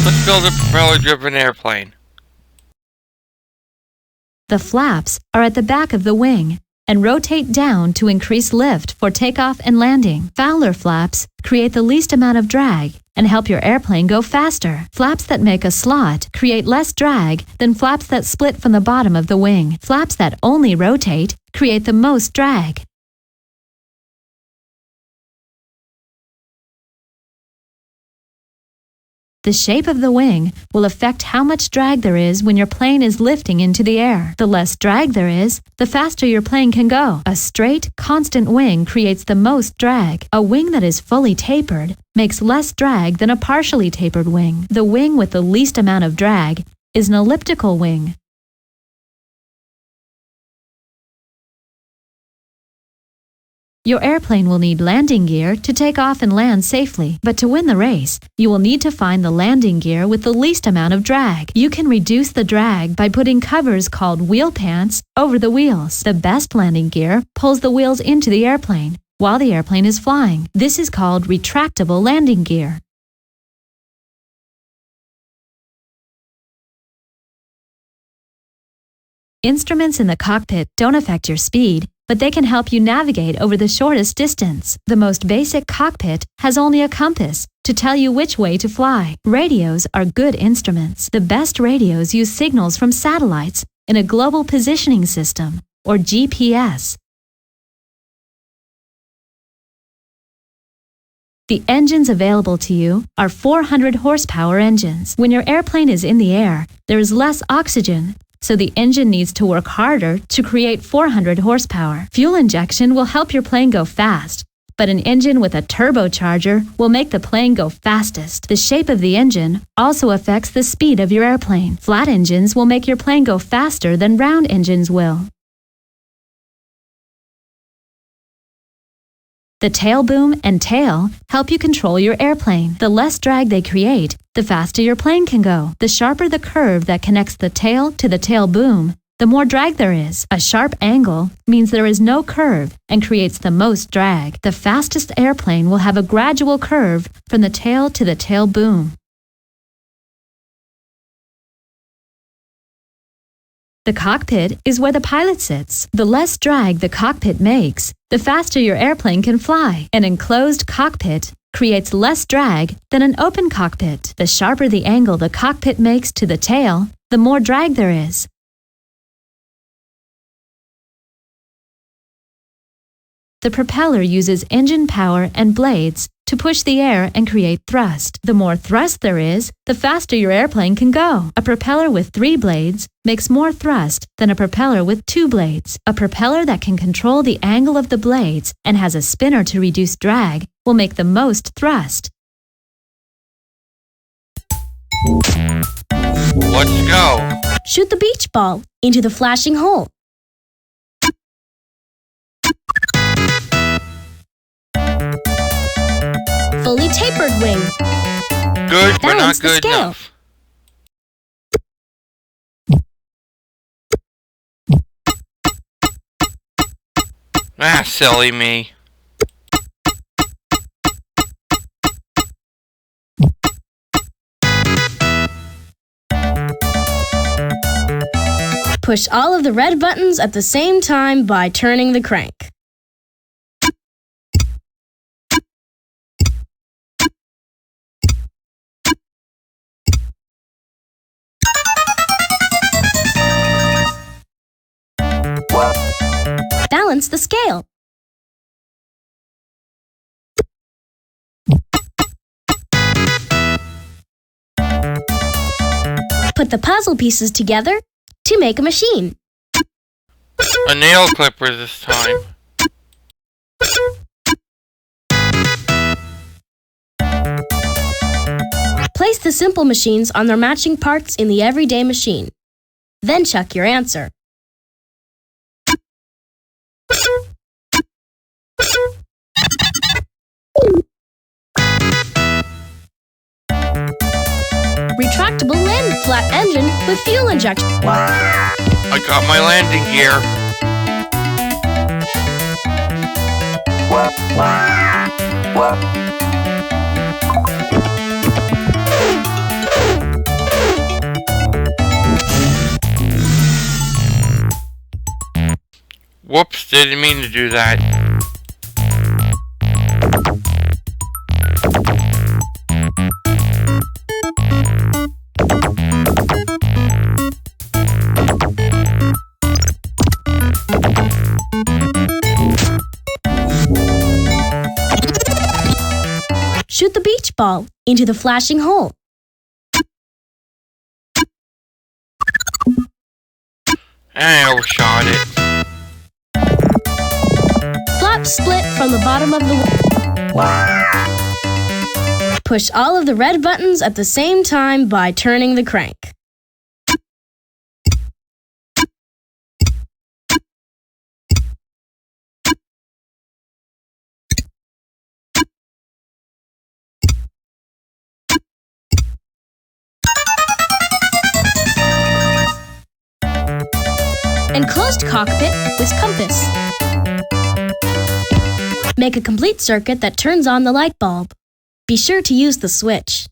Let's build a propeller-driven airplane. The flaps are at the back of the wing and rotate down to increase lift for takeoff and landing. Fowler flaps create the least amount of drag and help your airplane go faster. Flaps that make a slot create less drag than flaps that split from the bottom of the wing. Flaps that only rotate create the most drag. The shape of the wing will affect how much drag there is when your plane is lifting into the air. The less drag there is, the faster your plane can go. A straight, constant wing creates the most drag. A wing that is fully tapered makes less drag than a partially tapered wing. The wing with the least amount of drag is an elliptical wing. Your airplane will need landing gear to take off and land safely, but to win the race, you will need to find the landing gear with the least amount of drag. You can reduce the drag by putting covers called wheel pants over the wheels. The best landing gear pulls the wheels into the airplane while the airplane is flying. This is called retractable landing gear. Instruments in the cockpit don't affect your speed, but they can help you navigate over the shortest distance. The most basic cockpit has only a compass to tell you which way to fly. Radios are good instruments. The best radios use signals from satellites in a global positioning system, or GPS. The engines available to you are 400 horsepower engines. When your airplane is in the air, there is less oxygen, so the engine needs to work harder to create 400 horsepower. Fuel injection will help your plane go fast, but an engine with a turbocharger will make the plane go fastest. The shape of the engine also affects the speed of your airplane. Flat engines will make your plane go faster than round engines will. The tail boom and tail help you control your airplane. The less drag they create, the faster your plane can go. The sharper the curve that connects the tail to the tail boom, the more drag there is. A sharp angle means there is no curve and creates the most drag. The fastest airplane will have a gradual curve from the tail to the tail boom. The cockpit is where the pilot sits. The less drag the cockpit makes, the faster your airplane can fly. An enclosed cockpit creates less drag than an open cockpit. The sharper the angle the cockpit makes to the tail, the more drag there is. The propeller uses engine power and blades to push the air and create thrust. The more thrust there is, the faster your airplane can go. A propeller with 3 blades makes more thrust than a propeller with 2 blades. A propeller that can control the angle of the blades and has a spinner to reduce drag will make the most thrust. Let's go. Shoot the beach ball into the flashing hole. Fully tapered wing. Good, but not Balance the good scale. enough. Ah, silly me. Push all of the red buttons at the same time by turning the crank. Balance the scale. Put the puzzle pieces together to make a machine. A nail clipper this time. Place the simple machines on their matching parts in the everyday machine. Then check your answer. Retractable land flat engine with fuel injection. I got my landing gear. Whoops, didn't mean to do that. Shoot the beach ball into the flashing hole. I overshot it. Flaps split from the bottom of the wing. Push all of the red buttons at the same time by turning the crank. Enclosed cockpit with compass. Make a complete circuit that turns on the light bulb. Be sure to use the switch.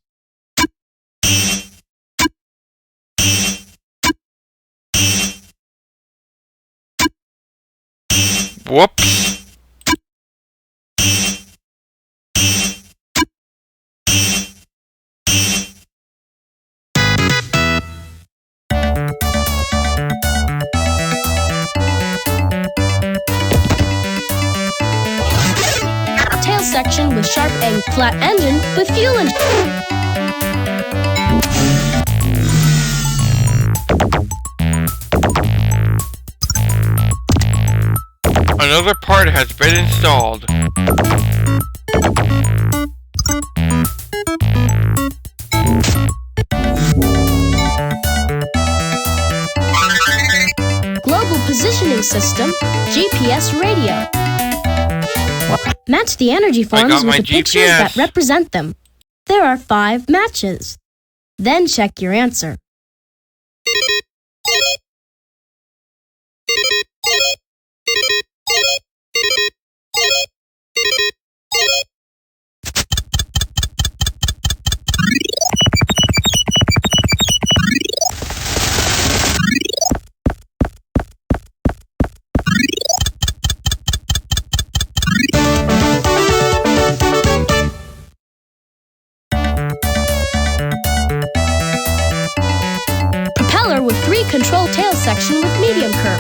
Whoops. Tail section with sharp and flat engine with fuel injection. Another part has been installed. Global positioning system, GPS radio. Match the energy forms with the pictures that represent them. There are 5 matches. Then check your answer. Propeller with 3 control tail section with medium curve.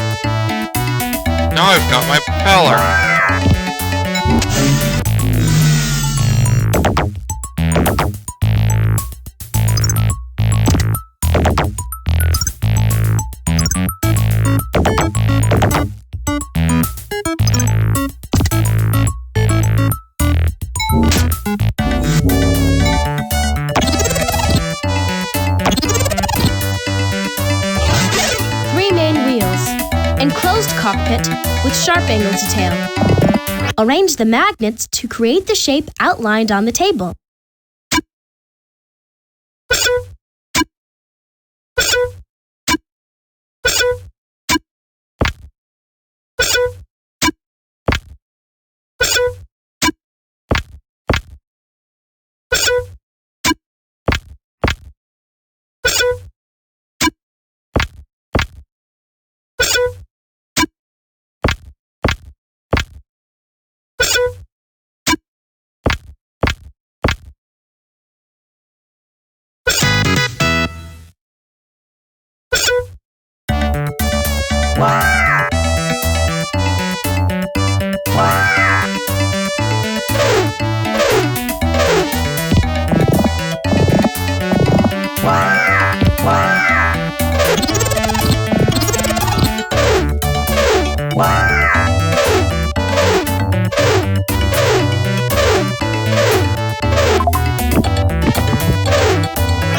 Now I've got my propeller. Enclosed cockpit with sharp angle to tail. Arrange the magnets to create the shape outlined on the table.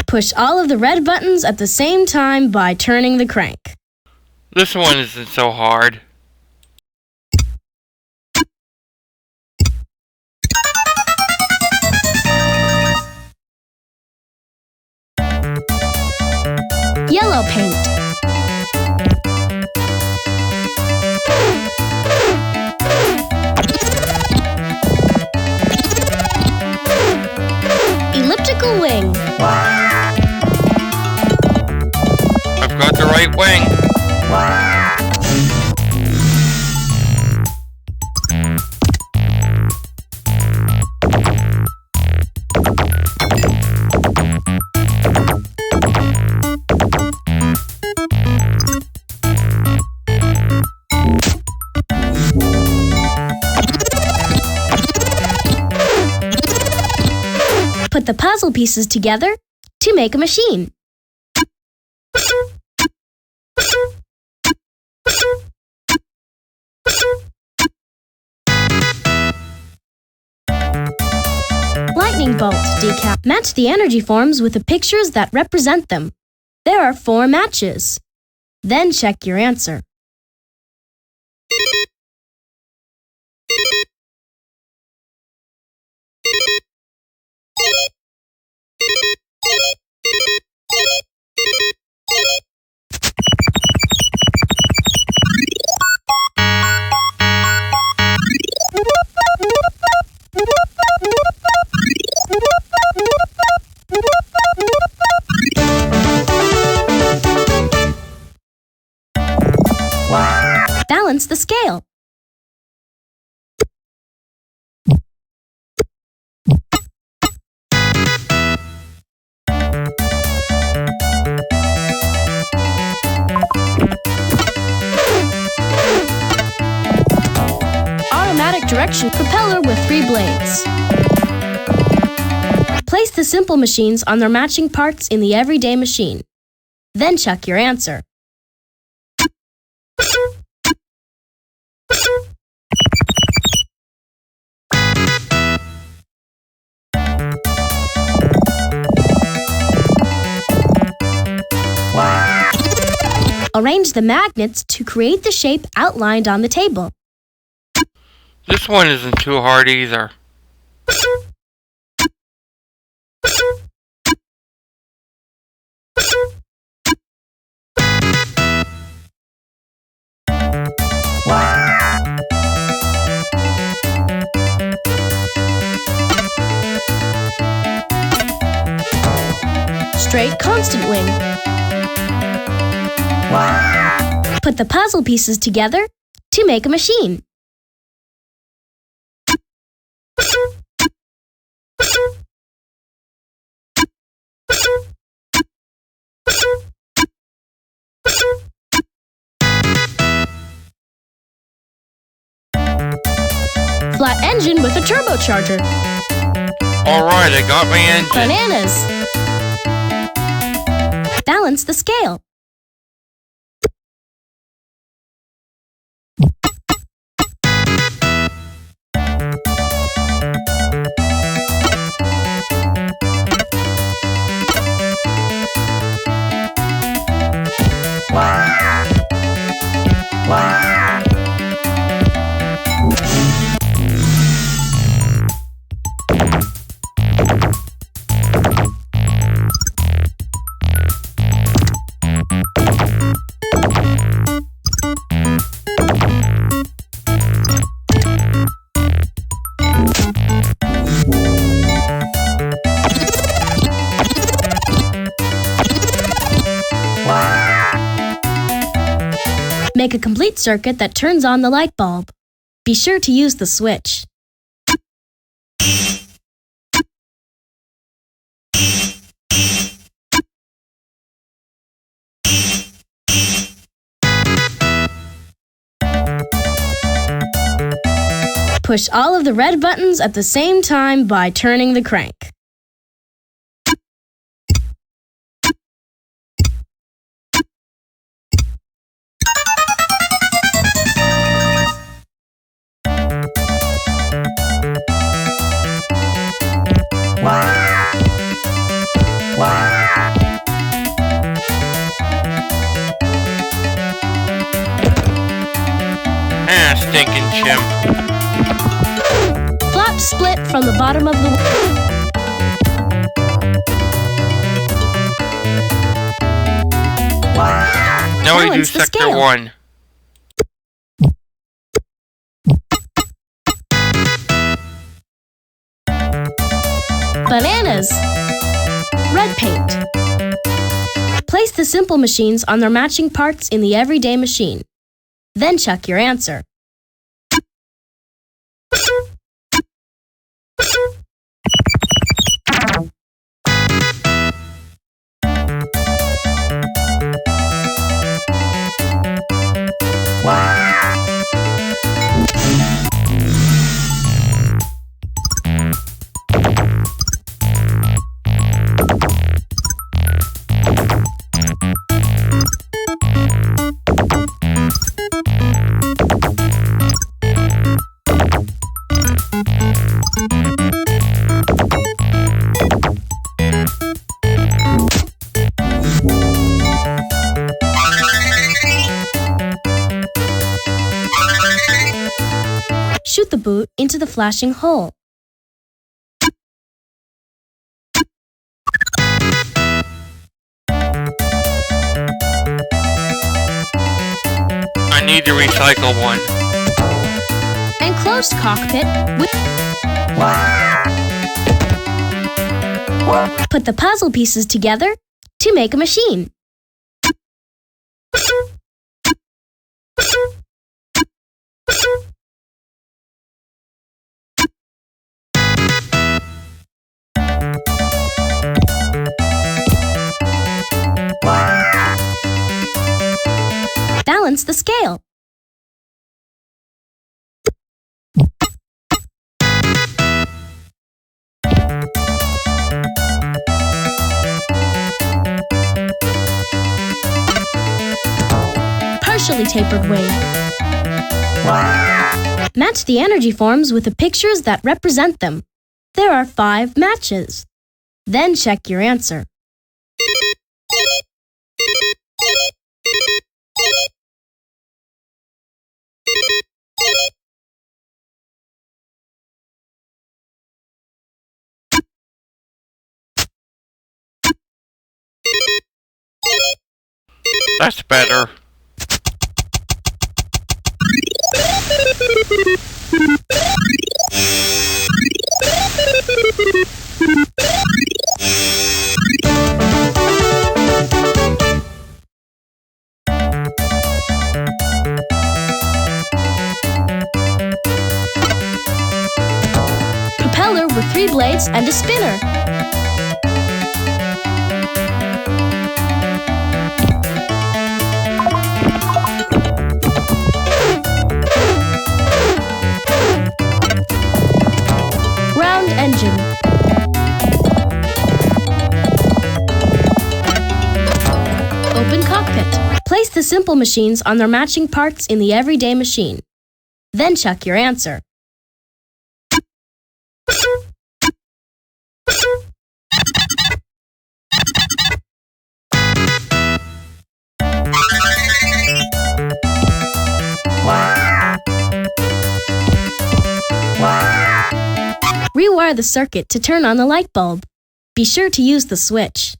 Push all of the red buttons at the same time by turning the crank. This one isn't so hard. Yellow paint. Elliptical wing. I've got the right wing. Put the puzzle pieces together to make a machine. Lightning bolt decal. Match the energy forms with the pictures that represent them. There are 4 matches. Then check your answer. Balance the scale. Automatic direction propeller with 3 blades. Place the simple machines on their matching parts in the everyday machine. Then check your answer. Arrange the magnets to create the shape outlined on the table. This one isn't too hard either. Straight constant wing. Put the puzzle pieces together to make a machine. Flat engine with a turbocharger. Alright, I got my engine. Bananas. Balance the scale. Make a complete circuit that turns on the light bulb. Be sure to use the switch. Push all of the red buttons at the same time by turning the crank. Stinking chimp. Flaps split from the bottom of the Now we do Balance the sector scale. 1. Bananas. Red paint. Place the simple machines on their matching parts in the everyday machine. Then check your answer. into the flashing hole. I need to recycle one. Enclosed cockpit with... Put the puzzle pieces together to make a machine. Balance the scale. Partially tapered wing. Match the energy forms with the pictures that represent them. There are 5 matches. Then check your answer. That's better. Propeller with 3 blades and a spinner. Round engine. Open cockpit. Place the simple machines on their matching parts in the everyday machine. Then check your answer. Rewire the circuit to turn on the light bulb. Be sure to use the switch.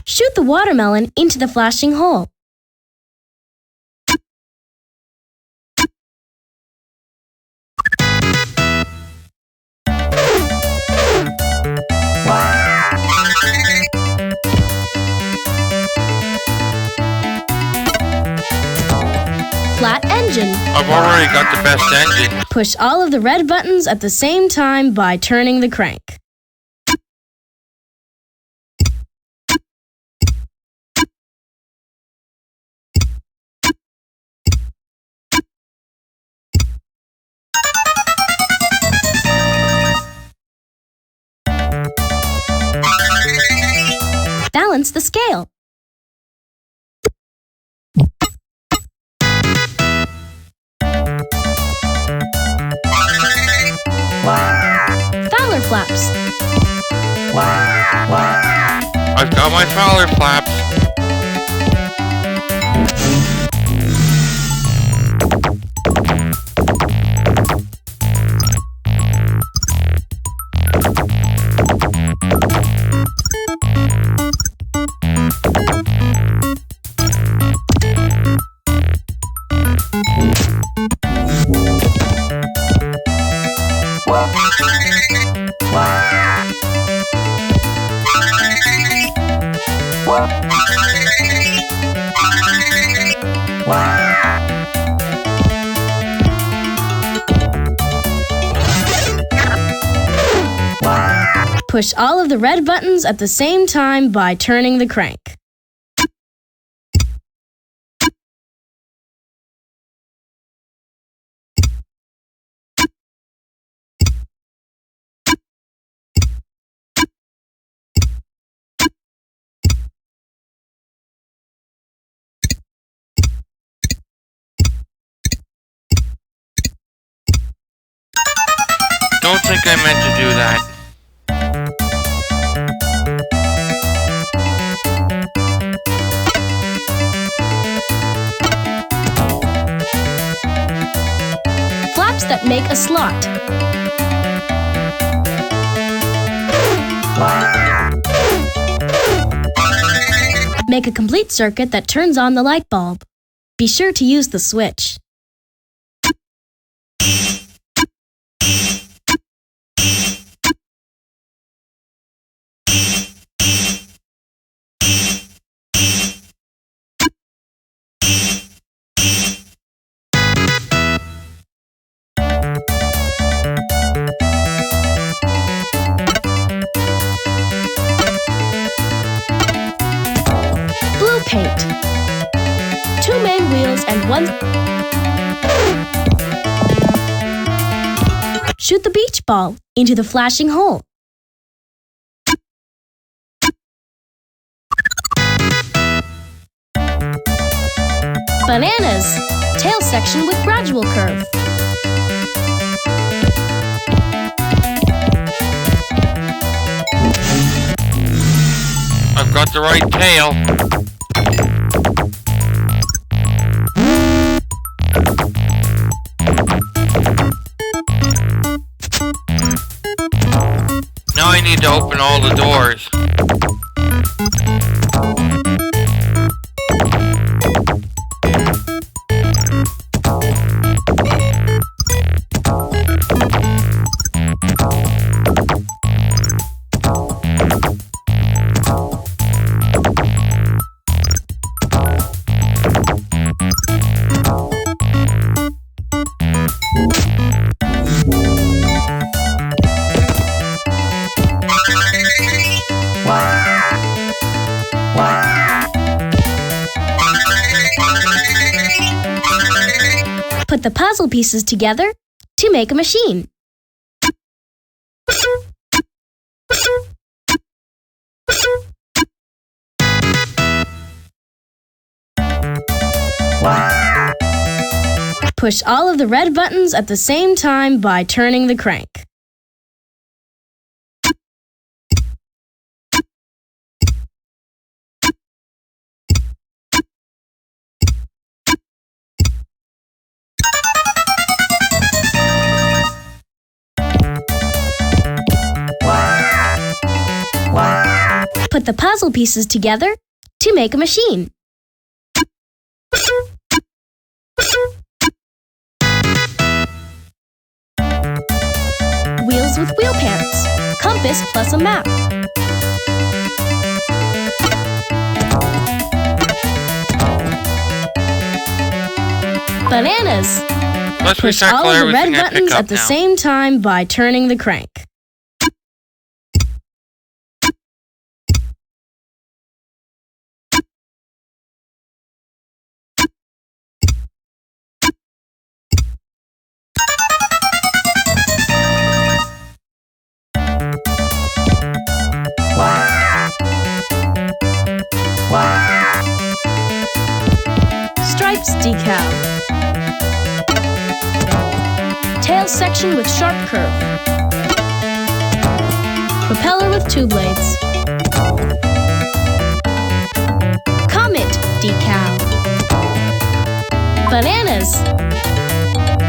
Shoot the watermelon into the flashing hole. Flat engine. I've already got the best engine. Push all of the red buttons at the same time by turning the crank. Balance the scale. Fowler Flaps. I've got my Fowler Flaps. Push all of the red buttons at the same time by turning the crank. Don't think I meant to do that. Flaps that make a slot. Make a complete circuit that turns on the light bulb. Be sure to use the switch. Blue paint. 2 main wheels and 1. Shoot the beach ball into the flashing hole. Bananas. Tail section with gradual curve. I've got the right tail. Now I need to open all the doors. Put the puzzle pieces together to make a machine. Push all of the red buttons at the same time by turning the crank. Put the puzzle pieces together to make a machine. Wheels with wheel pants. Compass plus a map. Bananas. Let's Push recycle all of the red everything I pick buttons up at the now. same time by turning the crank. Stripes decal. Tail section with sharp curve. Propeller with 2 blades. Comet decal. Bananas.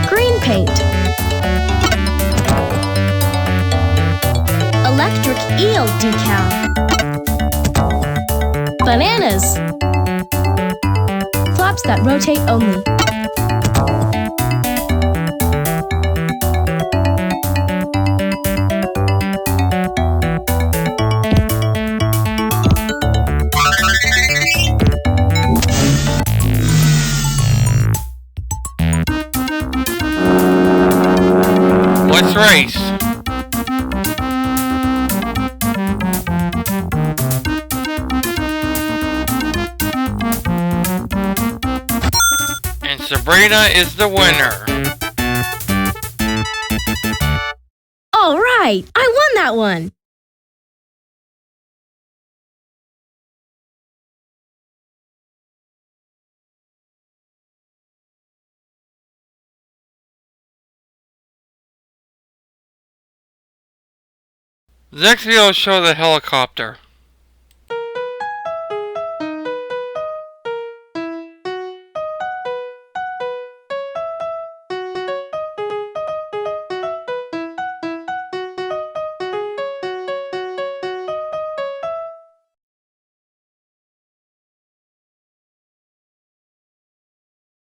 Green paint. Electric eel decal. Bananas. Flaps that rotate only. Let's race. And Sabrina is the winner. All right, I won that one. The next video will show the helicopter.